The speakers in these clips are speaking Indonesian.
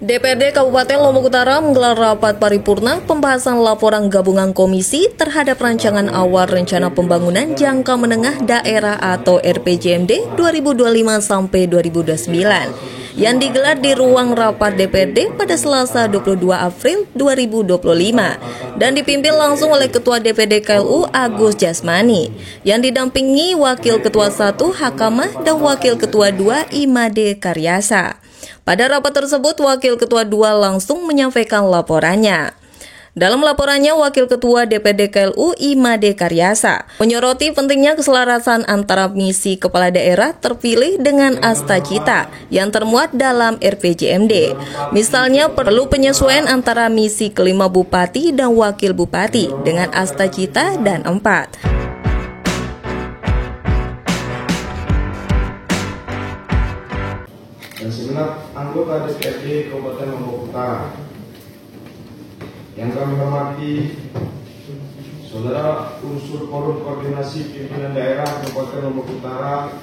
DPRD Kabupaten Lombok Utara menggelar rapat paripurna pembahasan laporan gabungan komisi terhadap rancangan awal rencana pembangunan jangka menengah daerah atau RPJMD 2025 sampai 2029 yang digelar di ruang rapat DPRD pada Selasa 22 April 2025 dan dipimpin langsung oleh Ketua DPD KLU Agus Jasmani yang didampingi Wakil Ketua 1 Hakamah dan Wakil Ketua 2 Imade Karyasa. Pada rapat tersebut, Wakil Ketua 2 langsung menyampaikan laporannya. Dalam laporannya, Wakil Ketua DPD KLU Imade Karyasa menyoroti pentingnya keselarasan antara misi kepala daerah terpilih dengan asta-cita yang termuat dalam RPJMD. Misalnya, perlu penyesuaian antara misi kelima bupati dan wakil bupati dengan asta-cita dan 4. Dan segenap anggota DPRD Kabupaten Lombok Utara yang kami hormati, saudara unsur forum koordinasi pimpinan daerah Kabupaten Lombok Utara,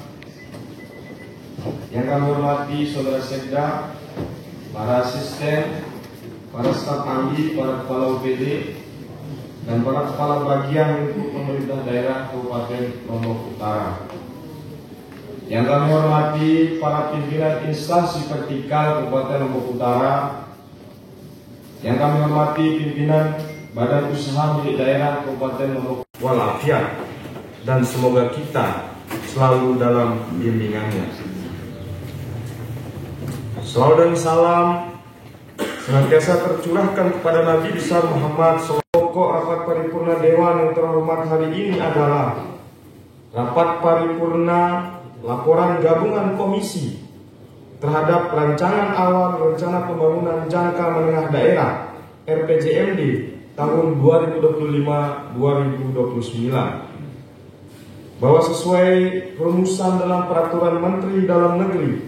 yang kami hormati saudara sekda, para asisten, para staf ahli, para kepala UPD, dan para kepala bagian lingkup pemerintah daerah Kabupaten Lombok Utara. Yang kami hormati para pimpinan instansi vertikal Kabupaten Lombok Utara, yang kami hormati pimpinan Badan Usaha Milik Daerah Kabupaten Lombok walafiat, dan semoga kita selalu dalam bimbingannya. Salawat dan salam senantiasa tercurahkan kepada Nabi besar Muhammad SAW. Pokok rapat paripurna Dewan yang terhormat hari ini adalah rapat paripurna laporan gabungan komisi terhadap rancangan awal rencana pembangunan jangka menengah daerah RPJMD tahun 2025-2029 bahwa sesuai rumusan dalam Peraturan Menteri Dalam Negeri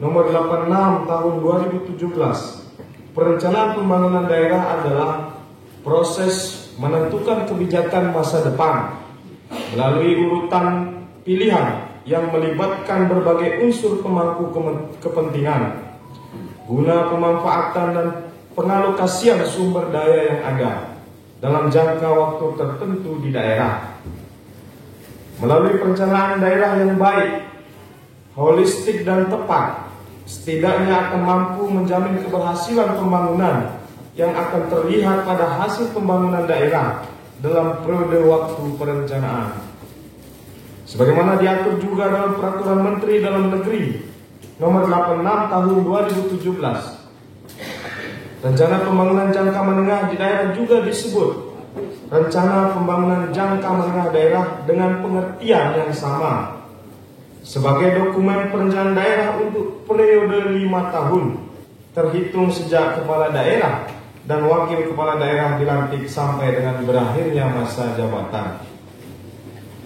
Nomor 86 Tahun 2017, perencanaan pembangunan daerah adalah proses menentukan kebijakan masa depan melalui urutan pilihan yang melibatkan berbagai unsur pemangku kepentingan guna pemanfaatan dan pengalokasian sumber daya yang ada dalam jangka waktu tertentu di daerah. Melalui perencanaan daerah yang baik, holistik dan tepat, setidaknya akan mampu menjamin keberhasilan pembangunan yang akan terlihat pada hasil pembangunan daerah dalam periode waktu perencanaan. Sebagaimana diatur juga dalam Peraturan Menteri Dalam Negeri Nomor 86 Tahun 2017. Rencana pembangunan jangka menengah di daerah juga disebut Rencana Pembangunan Jangka Menengah Daerah dengan pengertian yang sama sebagai dokumen perencanaan daerah untuk periode 5 tahun terhitung sejak kepala daerah dan wakil kepala daerah dilantik sampai dengan berakhirnya masa jabatan.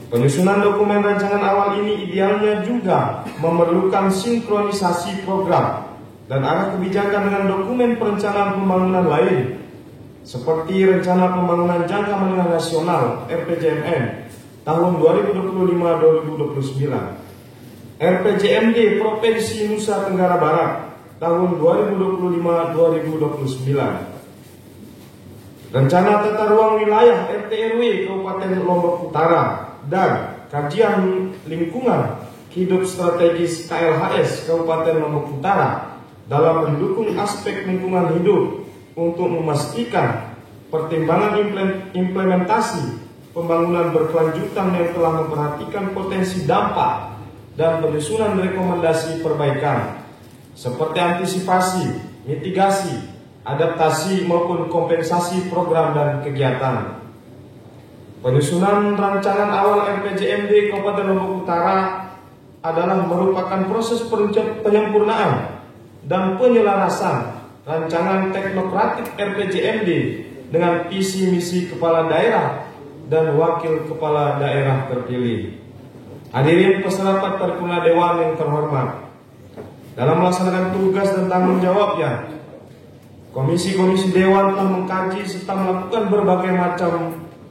Penyusunan dokumen rancangan awal ini idealnya juga memerlukan sinkronisasi program dan arah kebijakan dengan dokumen perencanaan pembangunan lain seperti Rencana Pembangunan Jangka Menengah Nasional RPJMN tahun 2025-2029, RPJMD Provinsi Nusa Tenggara Barat tahun 2025-2029, Rencana Tata Ruang Wilayah RT/RW Kabupaten Lombok Utara, dan kajian lingkungan hidup strategis KLHS Kabupaten Lombok Utara dalam mendukung aspek lingkungan hidup untuk memastikan pertimbangan implementasi pembangunan berkelanjutan yang telah memperhatikan potensi dampak dan penyusunan rekomendasi perbaikan seperti antisipasi, mitigasi, adaptasi maupun kompensasi program dan kegiatan. Penyusunan rancangan awal RPJMD Kabupaten Lombok Utara adalah merupakan proses penyempurnaan dan penyelarasan rancangan teknokratik RPJMD dengan visi misi kepala daerah dan wakil kepala daerah terpilih. Hadirin peserta paripurna Dewan yang terhormat, dalam melaksanakan tugas dan tanggung jawabnya, komisi-komisi Dewan telah mengkaji serta melakukan berbagai macam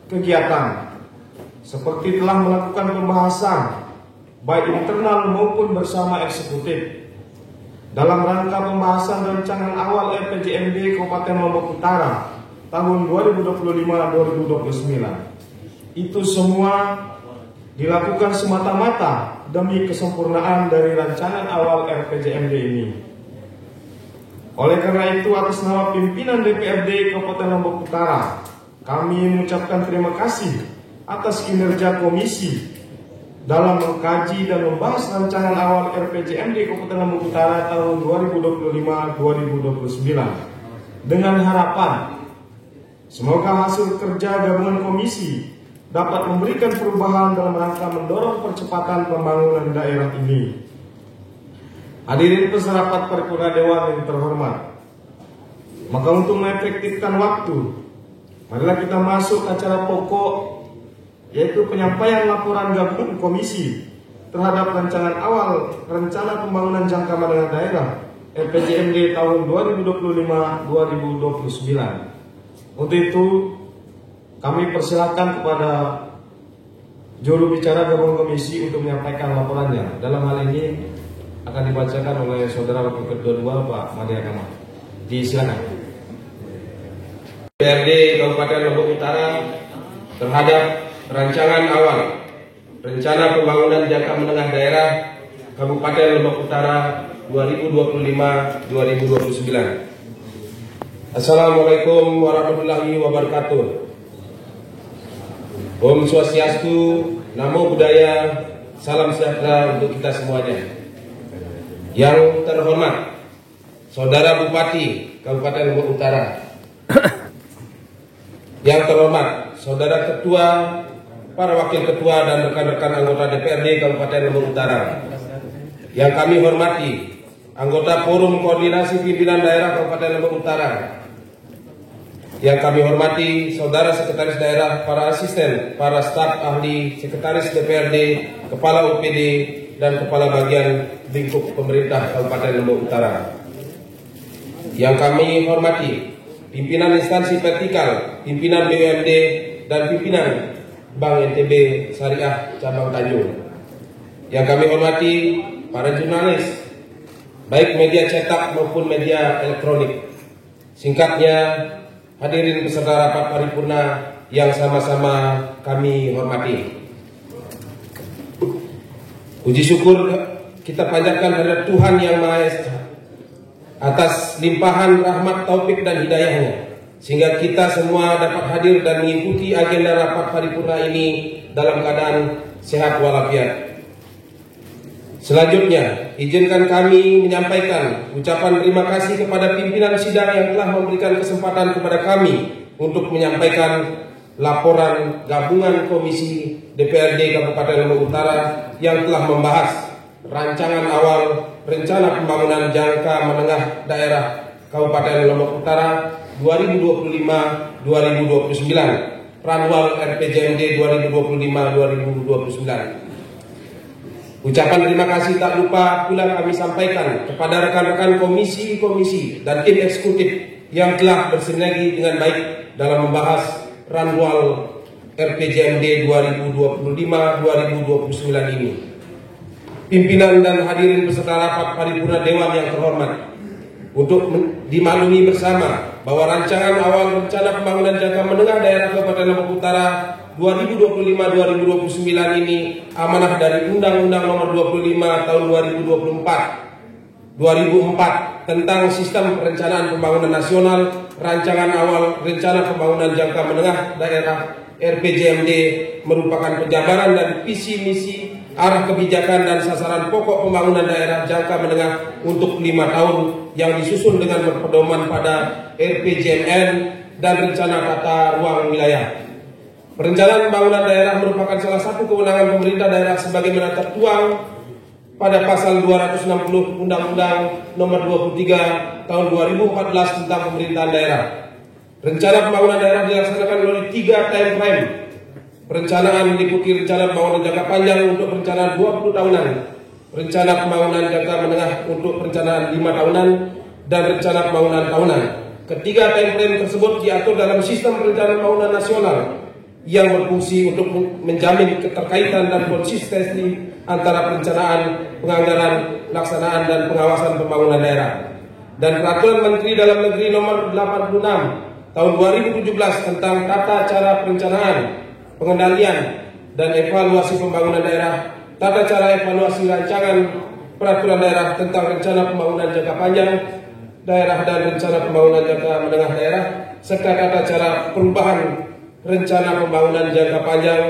kegiatan seperti telah melakukan pembahasan baik internal maupun bersama eksekutif dalam rangka pembahasan rancangan awal RPJMD Kabupaten Lombok Utara tahun 2025-2029. Itu semua dilakukan semata-mata demi kesempurnaan dari rancangan awal RPJMD ini. Oleh karena itu, atas nama pimpinan DPRD Kabupaten Lombok Utara, kami mengucapkan terima kasih atas kinerja komisi dalam mengkaji dan membahas rancangan awal RPJMD Kabupaten Lombok Utara tahun 2025-2029 dengan harapan semoga hasil kerja gabungan komisi dapat memberikan perubahan dalam rangka mendorong percepatan pembangunan daerah ini. Hadirin peserta rapat paripurna Dewan yang terhormat, maka untuk mengefektifkan waktu, marilah kita masuk acara pokok, yaitu penyampaian laporan gabungan komisi terhadap rancangan awal rencana pembangunan jangka menengah daerah RPJMD tahun 2025-2029. Untuk itu kami persilakan kepada juru bicara gabungan komisi untuk menyampaikan laporannya. Dalam hal ini akan dibacakan oleh Saudara Wakil Ketua 2 Pak Madya Kamal. Disilakan. DPRD Kabupaten Lombok Utara terhadap rancangan awal rencana pembangunan jangka menengah daerah Kabupaten Lombok Utara 2025-2029. Assalamualaikum warahmatullahi wabarakatuh. Om Swastiastu, Namo Buddhaya, salam sejahtera untuk kita semuanya. Yang terhormat Saudara Bupati Kabupaten Lombok Utara, yang terhormat Saudara Ketua, para Wakil Ketua dan rekan-rekan anggota DPRD Kabupaten Lombok Utara, yang kami hormati anggota Forum Koordinasi Pimpinan Daerah Kabupaten Lombok Utara, yang kami hormati Saudara Sekretaris Daerah, para asisten, para staf ahli, Sekretaris DPRD, Kepala UPD, dan Kepala Bagian Lingkup Pemerintah Kabupaten Lombok Utara, yang kami hormati pimpinan instansi vertikal, pimpinan BUMD, dan pimpinan Bank NTB Syariah Cabang Tanjung, yang kami hormati para jurnalis, baik media cetak maupun media elektronik. Singkatnya, hadirin peserta rapat paripurna yang sama-sama kami hormati. Puji syukur kita panjatkan terhadap Tuhan Yang Maha Esa atas limpahan rahmat, taufik, dan hidayahnya, sehingga kita semua dapat hadir dan mengikuti agenda rapat paripurna ini dalam keadaan sehat walafiat. Selanjutnya, izinkan kami menyampaikan ucapan terima kasih kepada pimpinan sidang yang telah memberikan kesempatan kepada kami untuk menyampaikan laporan gabungan Komisi DPRD Kabupaten Lombok Utara yang telah membahas rancangan awal rencana pembangunan jangka menengah daerah Kabupaten Lombok Utara 2025-2029, Ranwal RPJMD 2025-2029. Ucapan terima kasih tak lupa pula kami sampaikan kepada rekan-rekan komisi-komisi dan tim eksekutif yang telah bersinergi dengan baik dalam membahas Ranwal RPJMD 2025-2029 ini. Pimpinan dan hadirin peserta rapat paripurna Dewan yang terhormat, untuk dimaklumi bersama bahwa rancangan awal rencana pembangunan jangka menengah daerah Kabupaten Lombok Utara 2025-2029 ini amanah dari Undang-Undang Nomor 25 Tahun 2004 tentang Sistem Perencanaan Pembangunan Nasional, rancangan awal rencana pembangunan jangka menengah daerah RPJMD merupakan penjabaran dan visi misi, arah kebijakan dan sasaran pokok pembangunan daerah jangka menengah untuk 5 tahun yang disusun dengan berpedoman pada RPJMN dan rencana tata ruang wilayah. Perencanaan pembangunan daerah merupakan salah satu kewenangan pemerintah daerah sebagaimana tertuang pada pasal 260 Undang-Undang Nomor 23 Tahun 2014 tentang pemerintahan daerah. Rencana pembangunan daerah dilaksanakan melalui 3 time frame. Perencanaan meliputi rencana pembangunan jangka panjang untuk perencanaan 20 tahunan, rencana pembangunan jangka menengah untuk perencanaan 5 tahunan, dan rencana pembangunan tahunan. Ketiga time frame tersebut diatur dalam Sistem Perencanaan Pembangunan Nasional yang berfungsi untuk menjamin keterkaitan dan konsistensi antara perencanaan, penganggaran, pelaksanaan, dan pengawasan pembangunan daerah. Dan Peraturan Menteri Dalam Negeri Nomor 86 Tahun 2017 tentang tata cara perencanaan, pengendalian, dan evaluasi pembangunan daerah, tata cara evaluasi rancangan peraturan daerah tentang rencana pembangunan jangka panjang daerah dan rencana pembangunan jangka menengah daerah, serta tata cara perubahan rencana pembangunan jangka panjang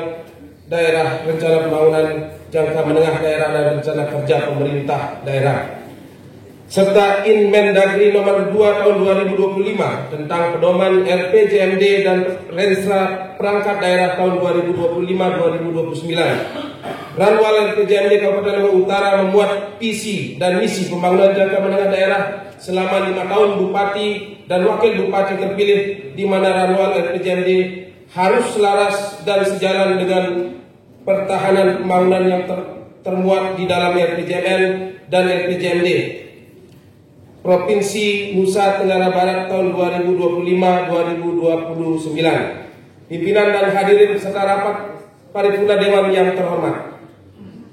daerah, rencana pembangunan jangka menengah daerah, dan rencana kerja pemerintah daerah, serta Inmendagri Nomor 2 Tahun 2025 tentang pedoman RPJMD dan Renstra Perangkat Daerah tahun 2025-2029. Ranwal RPJMD Kabupaten Lombok Utara memuat visi dan misi pembangunan jangka menengah daerah selama 5 tahun Bupati dan Wakil Bupati terpilih, di mana Ranwal RPJMD harus selaras dan sejalan dengan pertahanan pembangunan yang termuat di dalam RPJMN dan RPJMD Provinsi Nusa Tenggara Barat tahun 2025-2029. Pimpinan dan hadirin serta rapat paripurna Dewan yang terhormat,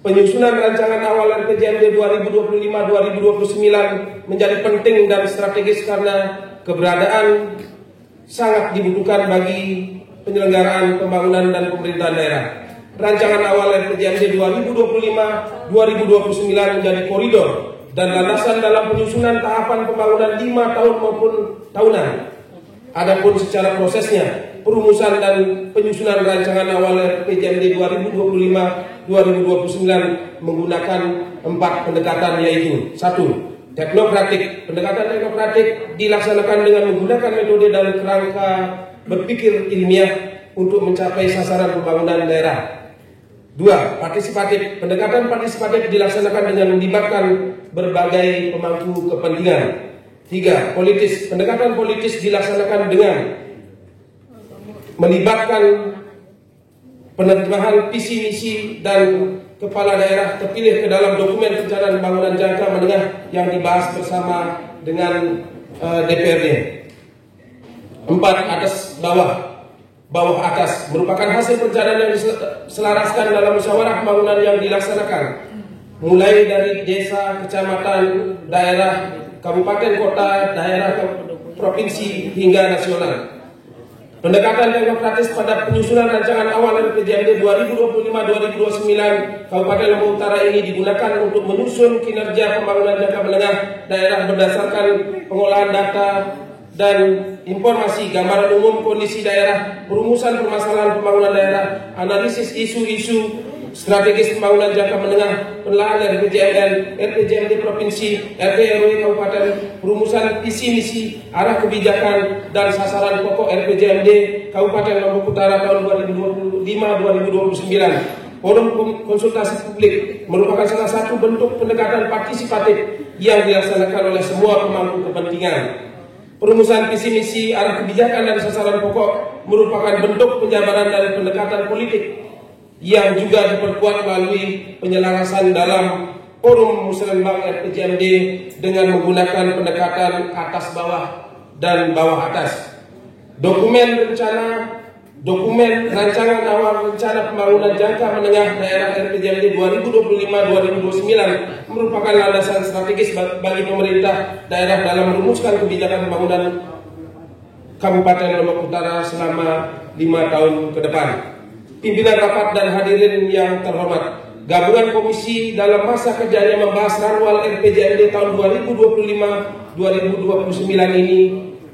penyusunan rancangan awal RPJMD 2025-2029 menjadi penting dan strategis karena keberadaan sangat dibutuhkan bagi penyelenggaraan pembangunan dan pemerintahan daerah. Rancangan awal RPJMD 2025-2029 menjadi koridor dan landasan dalam penyusunan tahapan pembangunan 5 tahun maupun tahunan. Adapun secara prosesnya, perumusan dan penyusunan rancangan awal RPJMD 2025-2029 menggunakan 4 pendekatan, yaitu 1. Teknokratik. Pendekatan teknokratik dilaksanakan dengan menggunakan metode dan kerangka berpikir ilmiah untuk mencapai sasaran pembangunan daerah. 2. Partisipatif. Pendekatan partisipatif dilaksanakan dengan melibatkan berbagai pemangku kepentingan. 3. Politis. Pendekatan politis dilaksanakan dengan melibatkan penerjemahan visi misi dan kepala daerah terpilih ke dalam dokumen perencanaan pembangunan jangka menengah yang dibahas bersama dengan DPRD. 4. Atas bawah. Bawah atas merupakan hasil perencanaan yang diselaraskan dalam musyawarah pembangunan yang dilaksanakan mulai dari desa, kecamatan, daerah, kabupaten, kota, daerah, provinsi hingga nasional. Pendekatan teknokratis pada penyusunan rancangan awal RPJMD 2025-2029 Kabupaten Lombok Utara ini digunakan untuk menyusun kinerja pembangunan jangka menengah daerah berdasarkan pengolahan data dan informasi, gambaran umum kondisi daerah, perumusan permasalahan pembangunan daerah, analisis isu-isu strategis pembangunan jangka menengah, penilaian RPJMN, RPJMD provinsi, RT RW kabupaten, perumusan visi misi, arah kebijakan dan sasaran pokok RPJMD Kabupaten Lombok Utara tahun 2025-2029. Forum konsultasi publik merupakan salah satu bentuk pendekatan partisipatif yang dilaksanakan oleh semua pemangku kepentingan. Perumusan visi misi, arah kebijakan dan sasaran pokok merupakan bentuk penjabaran dari pendekatan politik yang juga diperkuat melalui penyelarasan dalam forum musrenbang RPJMD dengan menggunakan pendekatan atas bawah dan bawah atas. Dokumen rancangan awal rencana pembangunan jangka menengah daerah RPJMD 2025-2029 merupakan landasan strategis bagi pemerintah daerah dalam merumuskan kebijakan pembangunan Kabupaten Lombok Utara selama 5 tahun ke depan. Pimpinan rapat dan hadirin yang terhormat, gabungan komisi dalam masa kerjanya membahas ranwal RPJMD tahun 2025-2029 ini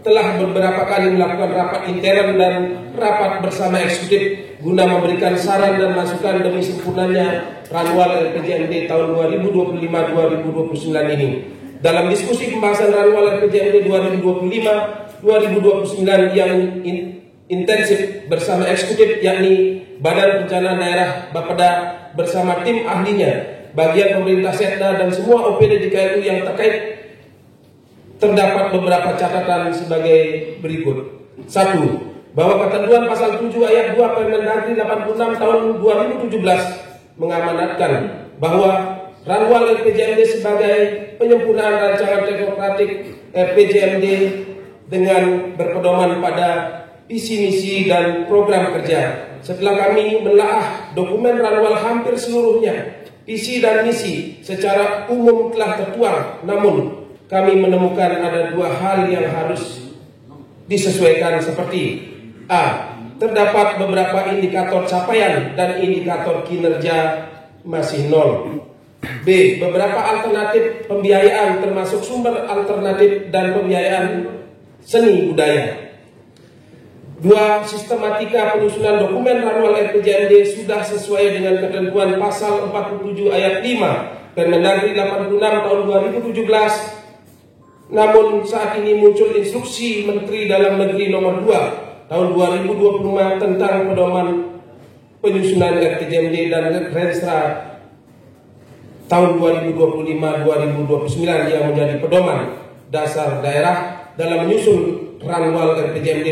telah beberapa kali melakukan rapat intern dan rapat bersama eksekutif guna memberikan saran dan masukan demi sempurnanya ranwal RPJMD tahun 2025-2029 ini. Dalam diskusi pembahasan ranwal RPJMD 2025-2029 yang intensif bersama eksekutif, yakni Badan Perencanaan Daerah Bapeda bersama tim ahlinya, bagian pemerintah Setda dan semua OPD di KLU yang terkait, terdapat beberapa catatan sebagai berikut. 1. Bahwa ketentuan pasal 7 ayat 2 Permendagri 86 tahun 2017 mengamanatkan bahwa ranwal RPJMD sebagai penyempurnaan rancangan teknokratik RPJMD dengan berpedoman pada visi misi dan program kerja setelah kami menelaah dokumen Ranwal hampir seluruhnya, visi dan misi secara umum telah tertuang, namun kami menemukan ada dua hal yang harus disesuaikan seperti A. Terdapat beberapa indikator capaian dan indikator kinerja masih nol. B. Beberapa alternatif pembiayaan termasuk sumber alternatif dan pembiayaan seni budaya. 2. Sistematika penyusunan dokumen Ranwal RPJMD sudah sesuai dengan ketentuan pasal 47 ayat 5 Permendagri 86 tahun 2017. Namun saat ini muncul instruksi Menteri Dalam Negeri nomor 2 tahun 2025 tentang pedoman penyusunan RPJMD dan Renstra tahun 2025-2029 yang menjadi pedoman dasar daerah dalam menyusun Ranwal RPJMD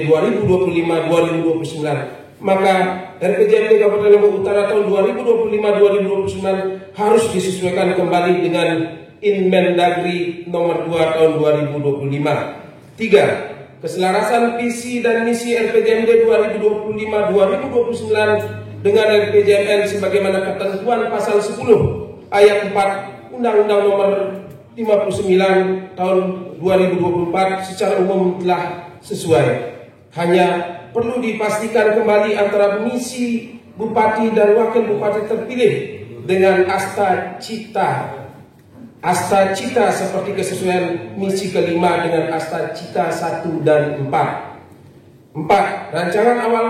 2025-2029. Maka RPJMD Kabupaten Lombok Utara tahun 2025-2029 harus disesuaikan kembali dengan Inmendagri nomor 2 tahun 2025. 3. Keselarasan visi dan misi RPJMD 2025-2029 dengan RPJMN sebagaimana ketentuan pasal 10 ayat 4 Undang-Undang nomor 59 tahun 2024 secara umum telah sesuai. Hanya perlu dipastikan kembali antara misi bupati dan wakil bupati terpilih dengan asta cita seperti kesesuaian misi kelima dengan asta cita 1 dan 4. 4. Rancangan awal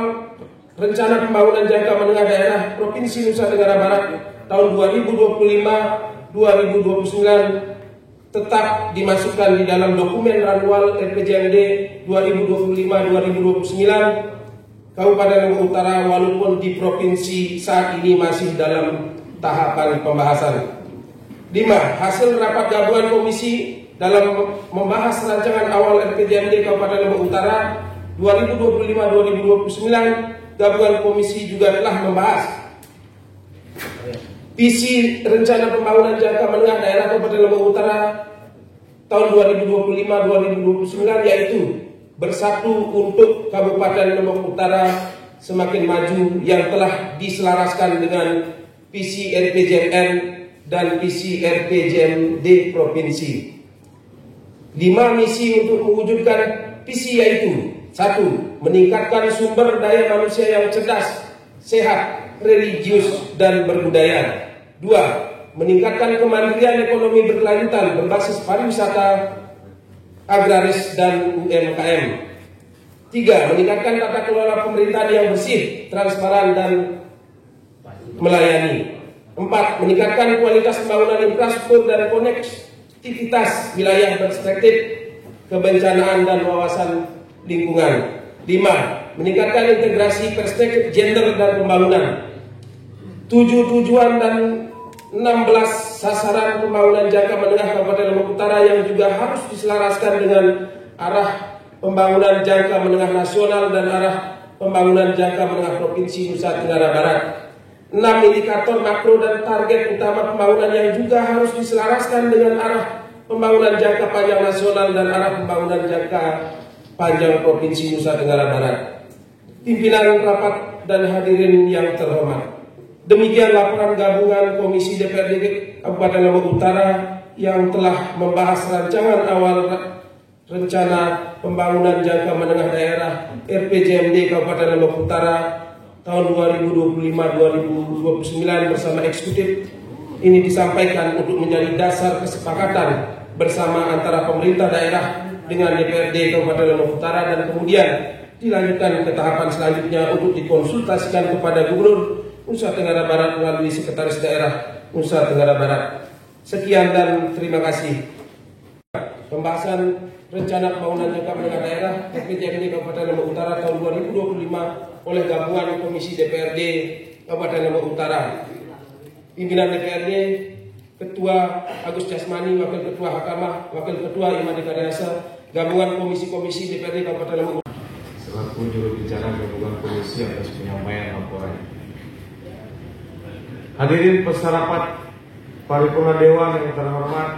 rencana pembangunan jangka menengah daerah Provinsi Nusa Tenggara Barat tahun 2025-2029 tetap dimasukkan di dalam dokumen Ranwal RPJMD 2025-2029 Kabupaten Lombok Utara walaupun di provinsi saat ini masih dalam tahapan pembahasan. 5. Hasil rapat gabungan komisi dalam membahas rancangan awal RPJMD Kabupaten Lombok Utara 2025-2029 gabungan komisi juga telah membahas visi rencana pembangunan jangka menengah daerah Kabupaten Lombok Utara tahun 2025-2029 yaitu bersatu untuk Kabupaten Lombok Utara semakin maju yang telah diselaraskan dengan visi RPJMN dan visi RPJMD Provinsi. 5 misi untuk mewujudkan visi yaitu 1. Meningkatkan sumber daya manusia yang cerdas, sehat, religius, dan berbudaya. 2. Meningkatkan kemandirian ekonomi berkelanjutan berbasis pariwisata, agraris, dan UMKM. 3. Meningkatkan tata kelola pemerintahan yang bersih, transparan, dan melayani. 4. Meningkatkan kualitas pembangunan infrastruktur dan konektivitas wilayah perspektif kebencanaan dan wawasan lingkungan. 5. Meningkatkan integrasi perspektif gender dan pembangunan. 7 tujuan dan 16 sasaran pembangunan jangka menengah Kabupaten Lombok Utara yang juga harus diselaraskan dengan arah pembangunan jangka menengah nasional dan arah pembangunan jangka menengah Provinsi Nusa Tenggara Barat. 6 indikator makro dan target utama pembangunan yang juga harus diselaraskan dengan arah pembangunan jangka panjang nasional dan arah pembangunan jangka panjang Provinsi Nusa Tenggara Barat. Pimpinan rapat dan hadirin yang terhormat, demikian laporan gabungan Komisi DPRD Kabupaten Lombok Utara yang telah membahas rancangan awal rencana pembangunan jangka menengah daerah RPJMD Kabupaten Lombok Utara tahun 2025-2029 bersama eksekutif. Ini disampaikan untuk menjadi dasar kesepakatan bersama antara pemerintah daerah dengan DPRD Kabupaten Lombok Utara dan kemudian dilanjutkan ke tahapan selanjutnya untuk dikonsultasikan kepada Gubernur Nusa Tenggara Barat melalui Sekretaris Daerah Nusa Tenggara Barat. Sekian dan terima kasih. Pembahasan rencana pembangunan jangka menengah daerah RPJMD Kabupaten Lombok Utara tahun 2025 oleh gabungan Komisi DPRD Kabupaten Lombok Utara. Pimpinan DPRD, Ketua Agus Jasmani, Wakil Ketua Hakamah, Wakil Ketua Imadi Karyasa, gabungan komisi-komisi DPRD Kabupaten Lombok Utara. Selaku juru bicara gabungan komisi atas penyampaian laporan. Hadirin peserta rapat paripurna Dewan yang terhormat,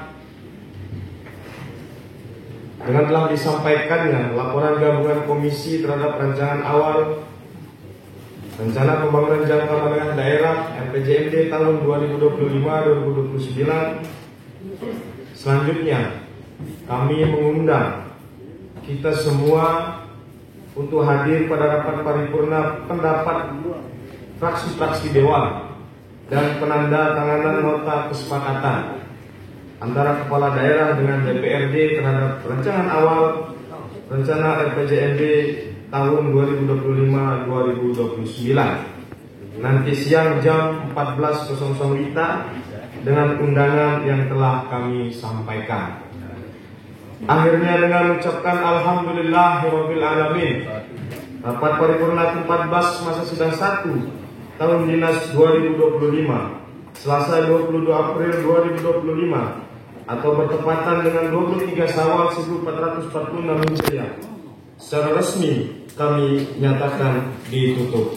dengan telah disampaikannya laporan gabungan komisi terhadap rancangan awal Rencana Pembangunan Jangka Menengah Daerah RPJMD tahun 2025-2029. Selanjutnya, kami mengundang kita semua untuk hadir pada rapat paripurna pendapat fraksi-fraksi Dewan dan penanda tanganan nota kesepakatan antara Kepala Daerah dengan DPRD terhadap rancangan awal rencana RPJMD tahun 2025-2029 nanti siang jam 14.00 WITA dengan undangan yang telah kami sampaikan. Akhirnya dengan mengucapkan Alhamdulillahirabbil alamin, rapat paripurna ke-14 masa sidang 1 tahun dinas 2025 Selasa 22 April 2025 atau bertepatan dengan 23 Syawal 1446 Hijriah secara resmi kami nyatakan ditutup.